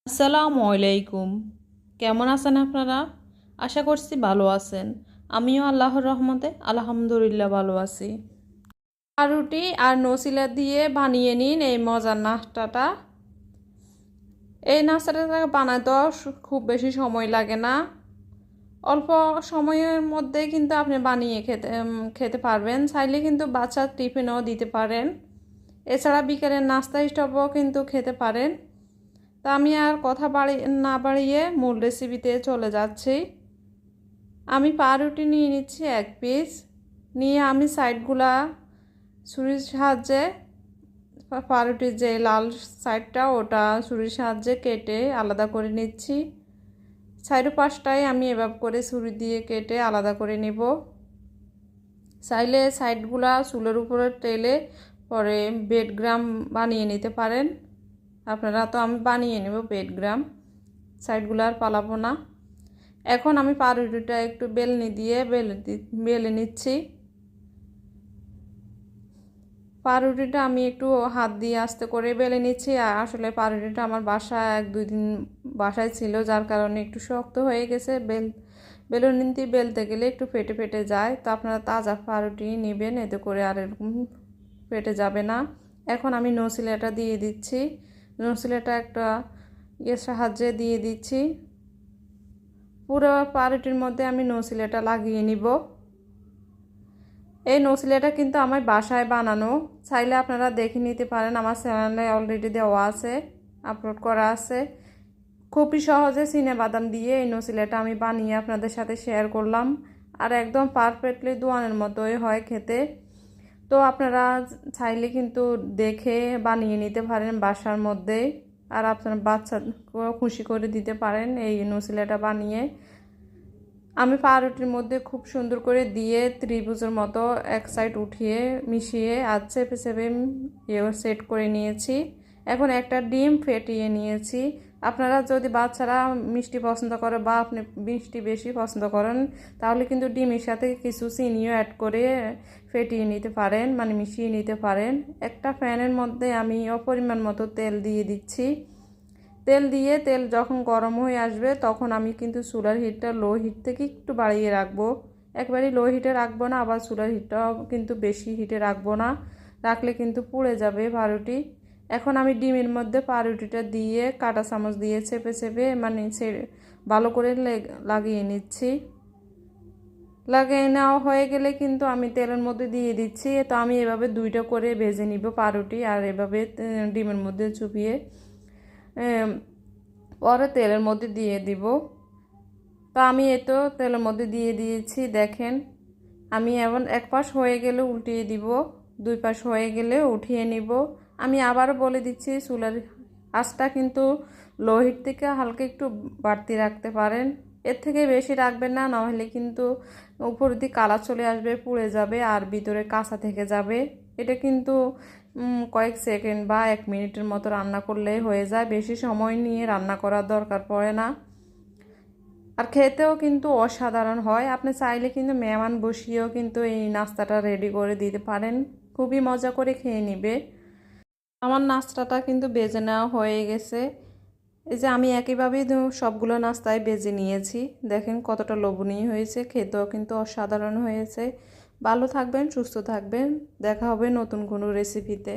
আসসালামু আলাইকুম। কেমন আছেন আপনারা? আশা করছি ভালো আছেন। আমিও আল্লাহর রহমতে আলহামদুলিল্লাহ ভালো আছি। রুটি আর নসিলা দিয়ে বানিয়ে নিন এই মজার নাস্তাটা। এই নাস্তাটা বানাতেও খুব বেশি সময় লাগে না। অল্প সময়ের মধ্যে কিন্তু আপনি বানিয়ে খেতে পারবেন। চাইলে কিন্তু বাচ্চার টিফিনও দিতে পারেন। এছাড়া বিকেলের নাস্তা হিসেবেও কিন্তু খেতে পারেন। তা আমি আর কথা না বাড়িয়ে মূল রেসিপিতে চলে যাচ্ছি। আমি পাউরুটি নিয়ে নিচ্ছি 1 পিস। নিয়ে আমি সাইডগুলা ছুরির সাহায্যে পাউরুটির যে লাল সাইডটা ওটা ছুরির সাহায্যে কেটে আলাদা করে নিচ্ছি। পাশটাই আমি এভাবে করে ছুরি দিয়ে কেটে আলাদা করে নেব। চাইলে সাইডগুলা চুলের উপরে টেলে পরে ব্রেডক্রাম বানিয়ে নিতে পারেন আপনারা। তো আমি বানিয়ে নেব ব্রেডক্রাম, সাইডগুলো আর পালাবো না। এখন আমি পাউরুটিটা একটু বেলনি দিয়ে বেলে নিচ্ছি। পাউরুটিটা আমি একটু হাত দিয়ে আস্তে করে বেলে নিচ্ছি। আর আসলে পাউরুটিটা আমার বাসায় 1-2 দিন বাসায় ছিল, যার কারণে একটু শক্ত হয়ে গেছে। বেলুন দিয়ে বেলতে গেলে একটু ফেটে ফেটে যায়। তো আপনারা তাজা পাউরুটি নেবেন, এতে করে আর এরকম ফেটে যাবে না। এখন আমি নসিলাটা দিয়ে দিচ্ছি। নসিলাটা একটা সাহায্যে দিয়ে দিচ্ছি। পুরো পাউরুটির মধ্যে আমি নসিলাটা লাগিয়ে নিব। এই নসিলাটা কিন্তু আমার বাসায় বানানো, চাইলে আপনারা দেখে নিতে পারেন। আমার চ্যানেলে অলরেডি দেওয়া আছে, আপলোড করা আছে। খুবই সহজে চিনেবাদাম দিয়ে এই নসিলাটা আমি বানিয়ে আপনাদের সাথে শেয়ার করলাম। আর একদম পারফেক্টলি দোয়ানের মতোই হয় খেতে। তো আপনারা চাইলে কিন্তু দেখে বানিয়ে নিতে পারেন বাসার মধ্যে। আর আপনার বাচ্চাকেও খুশি করে দিতে পারেন এই নসিলাটা বানিয়ে। আমি পাউরুটির মধ্যে খুব সুন্দর করে দিয়ে ত্রিভুজের মতো এক সাইড উঠিয়ে মিশিয়ে আর চেপে চেপে সেট করে নিয়েছি। এখন একটা ডিম ফেটিয়ে নিয়েছি। আপনারা যদি বাচ্চারা মিষ্টি পছন্দ করে বা আপনি মিষ্টি বেশি পছন্দ করেন, তাহলে কিন্তু ডিমের সাথে কিছু চিনিও অ্যাড করে ফেটিয়ে নিতে পারেন, মানে মিশিয়ে নিতে পারেন। একটা প্যানের মধ্যে আমি অপরিমাণ মতো তেল দিয়ে দিচ্ছি। তেল যখন গরম হয়ে আসবে তখন আমি কিন্তু চুলার হিটটা লো হিট থেকে একটু বাড়িয়ে রাখবো। একবারই লো হিটে রাখবো না, আবার চুলার হিটটাও কিন্তু বেশি হিটে রাখবো না, রাখলে কিন্তু পুড়ে যাবে পাউরুটি। এখন আমি ডিমের মধ্যে পাউরুটিটা দিয়ে কাঁটা চামচ দিয়ে চেপে চেপে মানে ভালো করে লাগিয়ে নিচ্ছি। লাগিয়ে নেওয়া হয়ে গেলে কিন্তু আমি তেলের মধ্যে দিয়ে দিচ্ছি। তো আমি এভাবে 2টা করে ভেজে নিব পাউরুটি, আর এভাবে ডিমের মধ্যে চুপিয়ে পরে তেলের মধ্যে দিয়ে দিব। তো আমি তো তেলের মধ্যে দিয়ে দিয়েছি। দেখেন আমি এমন এক পাশ হয়ে গেলে উল্টিয়ে দিব, 2 পাশ হয়ে গেলে উঠিয়ে নিব। আমি আবারও বলে দিচ্ছি, চুলার আঁচটা কিন্তু লো হিট থেকে হালকা একটু বাড়তি রাখতে পারেন। এর থেকে বেশি রাখবেন না, নাহলে কিন্তু উপর দিয়ে কালার চলে আসবে, পুড়ে যাবে আর ভিতরে কাঁচা থেকে যাবে। এটা কিন্তু কয়েক সেকেন্ড বা 1 মিনিটের মতো রান্না করলেই হয়ে যায়, বেশি সময় নিয়ে রান্না করার দরকার পড়ে না। আর খেতেও কিন্তু অসাধারণ হয়। আপনি চাইলে কিন্তু মেহমান বসিয়েও কিন্তু এই নাস্তাটা রেডি করে দিতে পারেন, খুবই মজা করে খেয়ে নিবে। আমার নাস্তাটা কিন্তু বেজে নেওয়া হয়ে গেছে। এই যে আমি একইভাবেই সবগুলো নাস্তায় বেজে নিয়েছি। দেখেন কতটা লোভনীয় হয়েছে, খেতেও কিন্তু অসাধারণ হয়েছে। ভালো থাকবেন, সুস্থ থাকবেন, দেখা হবে নতুন কোনো রেসিপিতে।